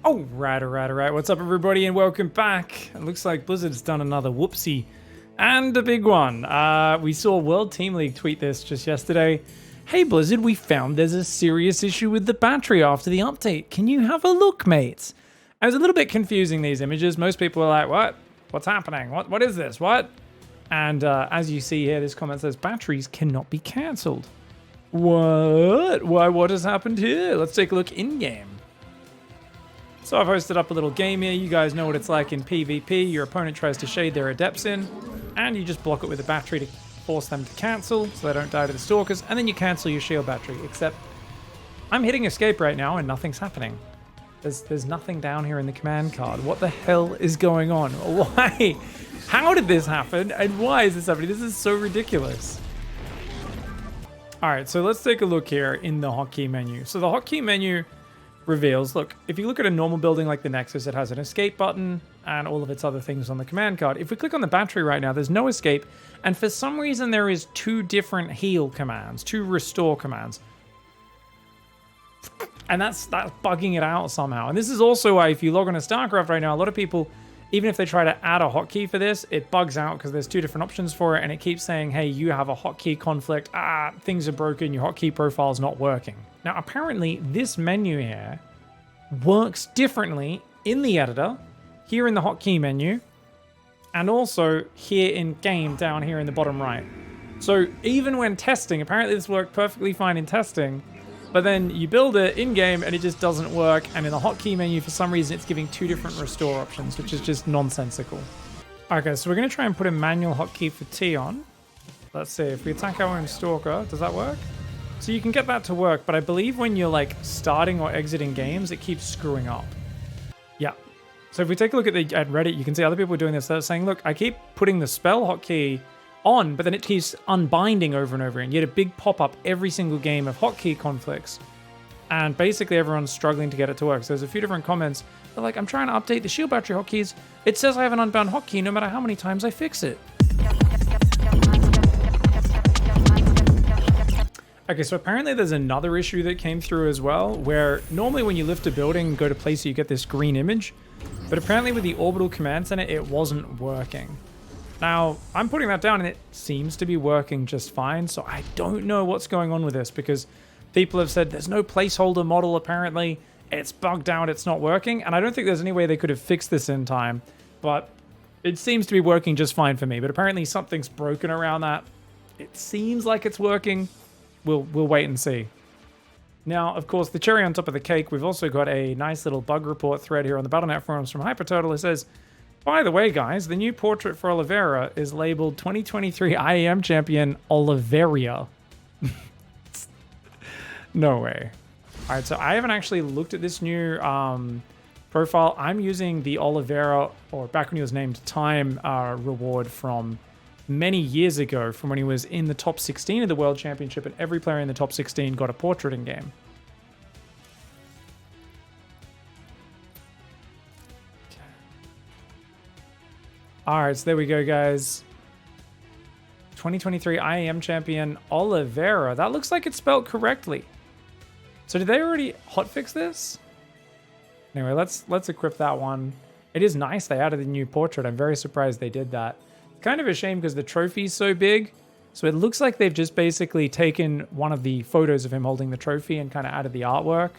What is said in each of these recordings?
Alright. What's up, everybody, and welcome back. It looks like Blizzard's done another whoopsie, and a big one. We saw World Team League tweet this just yesterday. Hey, Blizzard, we found there's a serious issue with the battery after the update. Can you have a look, mates? I was a little bit confusing, these images. Most people were like, what? What's happening? What is this? What? And as you see here, this comment says, batteries cannot be cancelled. What? Why, what has happened here? Let's take a look in-game. So I've hosted up a little game here. You guys know what it's like in PvP. Your opponent tries to shade their adepts in, and you just block it with a battery to force them to cancel so they don't die to the stalkers, and then you cancel your shield battery. Except I'm hitting escape right now and nothing's happening. There's nothing down here in the command card. What the hell is going on? Why? How did this happen? And why is this happening? This is so ridiculous. All right, so let's take a look here in the hotkey menu. So the hotkey menu reveals, look, if you look at a normal building like the Nexus, it has an escape button and all of its other things on the command card. If we click on the battery right now, there's no escape. And for some reason, there is two different heal commands, two restore commands. And that's bugging it out somehow. And this is also why if you log on to StarCraft right now, a lot of people, even if they try to add a hotkey for this, it bugs out because there's two different options for it. And it keeps saying, hey, you have a hotkey conflict. Things are broken. Your hotkey profile is not working. Now, apparently, this menu here works differently in the editor, here in the hotkey menu, and also here in game down here in the bottom right. So even when testing, apparently this worked perfectly fine in testing, but then you build it in game and it just doesn't work. And in the hotkey menu, for some reason, it's giving two different restore options, which is just nonsensical. Okay, so we're going to try and put a manual hotkey for T on. Let's see, if we attack our own stalker, does that work? So you can get that to work, but I believe when you're like starting or exiting games, it keeps screwing up. Yeah. So if we take a look at Reddit, you can see other people are doing this. They're saying, look, I keep putting the spell hotkey on, but then it keeps unbinding over and over again. You get a big pop-up every single game of hotkey conflicts. And basically everyone's struggling to get it to work. So there's a few different comments. They're like, I'm trying to update the shield battery hotkeys. It says I have an unbound hotkey no matter how many times I fix it. Okay, so apparently there's another issue that came through as well, where normally when you lift a building and go to place it, you get this green image. But apparently with the Orbital command center, it wasn't working. Now, I'm putting that down and it seems to be working just fine. So I don't know what's going on with this because people have said there's no placeholder model apparently. It's bugged out, it's not working. And I don't think there's any way they could have fixed this in time. But it seems to be working just fine for me. But apparently something's broken around that. It seems like it's working. We'll wait and see. Now, of course, the cherry on top of the cake, we've also got a nice little bug report thread here on the Battle.net forums from HyperTurtle. It says, by the way, guys, the new portrait for Oliveira is labeled 2023 IAM champion Oliveria. No way. All right, so I haven't actually looked at this new profile. I'm using the Oliveira, or back when he was named Time reward from many years ago, from when he was in the top 16 of the World Championship, and every player in the top 16 got a portrait in game. Okay. All right, so there we go, guys. 2023 IAM champion Oliveira. That looks like it's spelled correctly. So did they already hotfix this? Anyway, let's equip that one. It is nice they added the new portrait. I'm very surprised they did that. Kind of a shame because the trophy's so big. So it looks like they've just basically taken one of the photos of him holding the trophy and kind of added the artwork.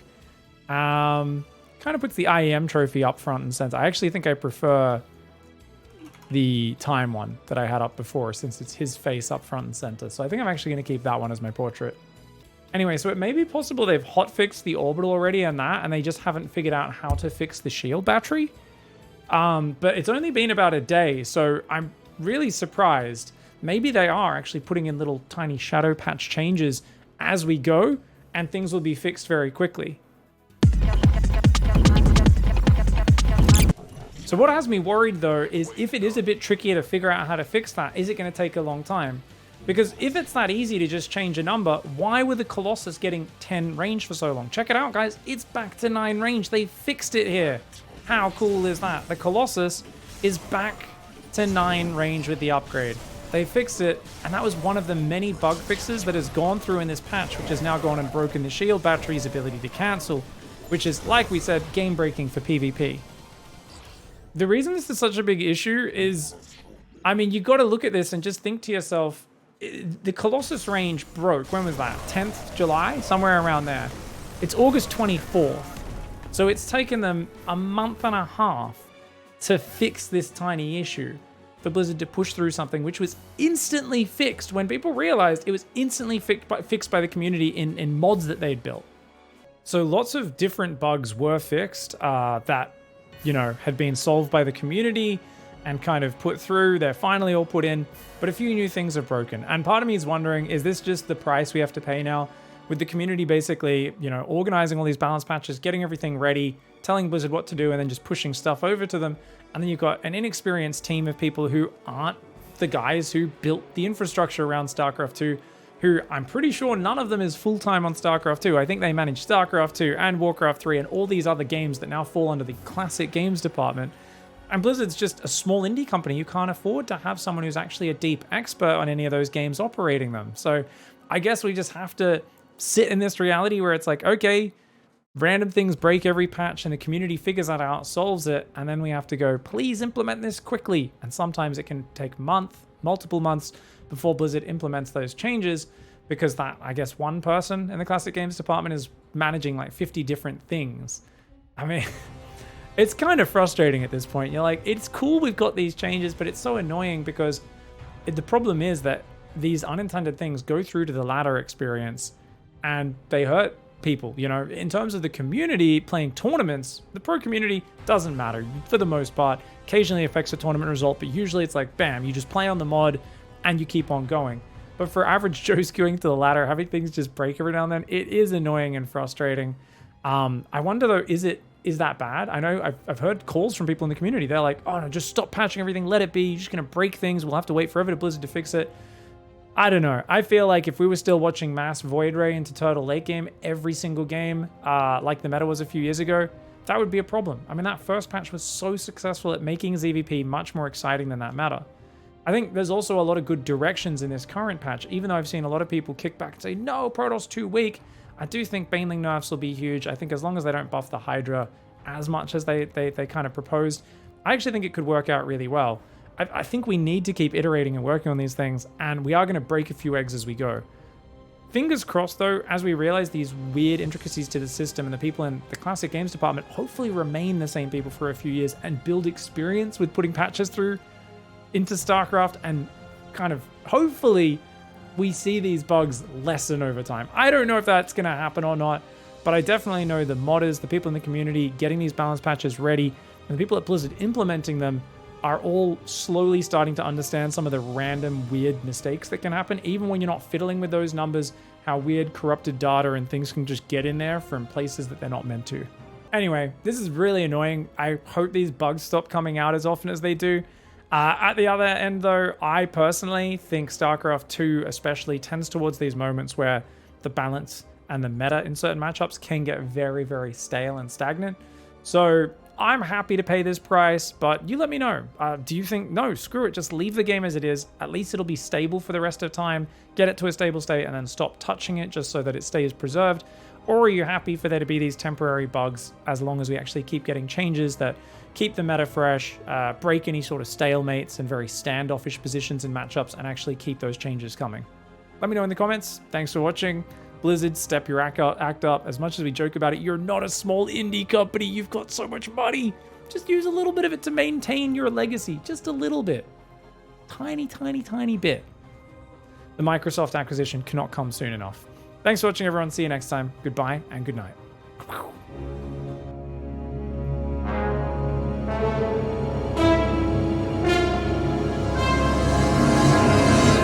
Kind of puts the IEM trophy up front and center. I actually think I prefer the Time one that I had up before since it's his face up front and center. So I think I'm actually going to keep that one as my portrait. Anyway, so it may be possible they've hotfixed the Orbital already and they just haven't figured out how to fix the shield battery. But it's only been about a day, so I'm really surprised. Maybe they are actually putting in little tiny shadow patch changes as we go, and things will be fixed very quickly. So what has me worried though is if it is a bit trickier to figure out how to fix that, is it going to take a long time? Because if it's that easy to just change a number, why were the Colossus getting 10 range for so long? Check it out, guys. It's back to 9 range. They fixed it here. How cool is that? The Colossus is back to 9 range with the upgrade. They fixed it, and that was one of the many bug fixes that has gone through in this patch, which has now gone and broken the shield battery's ability to cancel. which is, like we said, game breaking for PvP. The reason this is such a big issue is, I mean, you got to look at this and just think to yourself, the Colossus range broke. When was that? 10th July? Somewhere around there. It's August 24th. So it's taken them a month and a half to fix this tiny issue for Blizzard to push through something which was instantly fixed when people realized it was instantly fixed by the community in mods that they'd built. So lots of different bugs were fixed that, you know, had been solved by the community and kind of put through. They're finally all put in, but a few new things are broken. And part of me is wondering, is this just the price we have to pay now? With the community basically, you know, organizing all these balance patches, getting everything ready, telling Blizzard what to do, and then just pushing stuff over to them. And then you've got an inexperienced team of people who aren't the guys who built the infrastructure around StarCraft 2, who I'm pretty sure none of them is full-time on StarCraft 2. I think they manage StarCraft 2 and Warcraft 3 and all these other games that now fall under the classic games department. And Blizzard's just a small indie company. You can't afford to have someone who's actually a deep expert on any of those games operating them. So I guess we just have to sit in this reality where it's like, okay, random things break every patch and the community figures that out, solves it, and then we have to go, please implement this quickly. And sometimes it can take multiple months before Blizzard implements those changes, because that, I guess, one person in the classic games department is managing like 50 different things. I mean, it's kind of frustrating at this point. You're like, it's cool we've got these changes, but it's so annoying because the problem is that these unintended things go through to the ladder experience and they hurt people. You know, in terms of the community playing tournaments, the pro community doesn't matter for the most part. Occasionally affects the tournament result, but usually it's like, bam, you just play on the mod and you keep on going. But for average Joe skewing to the ladder, having things just break every now and then, it is annoying and frustrating. I wonder though, is that bad? I know I've heard calls from people in the community. They're like, oh no, just stop patching everything, let it be. You're just gonna break things. We'll have to wait forever to Blizzard to fix it. I don't know. I feel like if we were still watching mass Void Ray into Turtle late game every single game, like the meta was a few years ago, that would be a problem. I mean, that first patch was so successful at making ZVP much more exciting than that meta. I think there's also a lot of good directions in this current patch, even though I've seen a lot of people kick back and say, no, Protoss too weak. I do think Baneling nerfs will be huge. I think as long as they don't buff the Hydra as much as they kind of proposed, I actually think it could work out really well. I think we need to keep iterating and working on these things, and we are going to break a few eggs as we go. Fingers crossed, though, as we realize these weird intricacies to the system and the people in the classic games department hopefully remain the same people for a few years and build experience with putting patches through into StarCraft, and kind of hopefully we see these bugs lessen over time. I don't know if that's going to happen or not, but I definitely know the modders, the people in the community getting these balance patches ready, and the people at Blizzard implementing them are all slowly starting to understand some of the random weird mistakes that can happen, even when you're not fiddling with those numbers, how weird corrupted data and things can just get in there from places that they're not meant to. Anyway, this is really annoying. I hope these bugs stop coming out as often as they do. At the other end, though, I personally think StarCraft 2 especially tends towards these moments where the balance and the meta in certain matchups can get very, very stale and stagnant. So I'm happy to pay this price, but you let me know. Do you think, no, screw it, just leave the game as it is. At least it'll be stable for the rest of time. Get it to a stable state and then stop touching it just so that it stays preserved. Or are you happy for there to be these temporary bugs as long as we actually keep getting changes that keep the meta fresh, break any sort of stalemates and very standoffish positions in matchups, and actually keep those changes coming? Let me know in the comments. Thanks for watching. Blizzard, step your act up. As much as we joke about it, you're not a small indie company. You've got so much money. Just use a little bit of it to maintain your legacy. Just a little bit. Tiny, tiny, tiny bit. The Microsoft acquisition cannot come soon enough. Thanks for watching, everyone. See you next time. Goodbye and good night.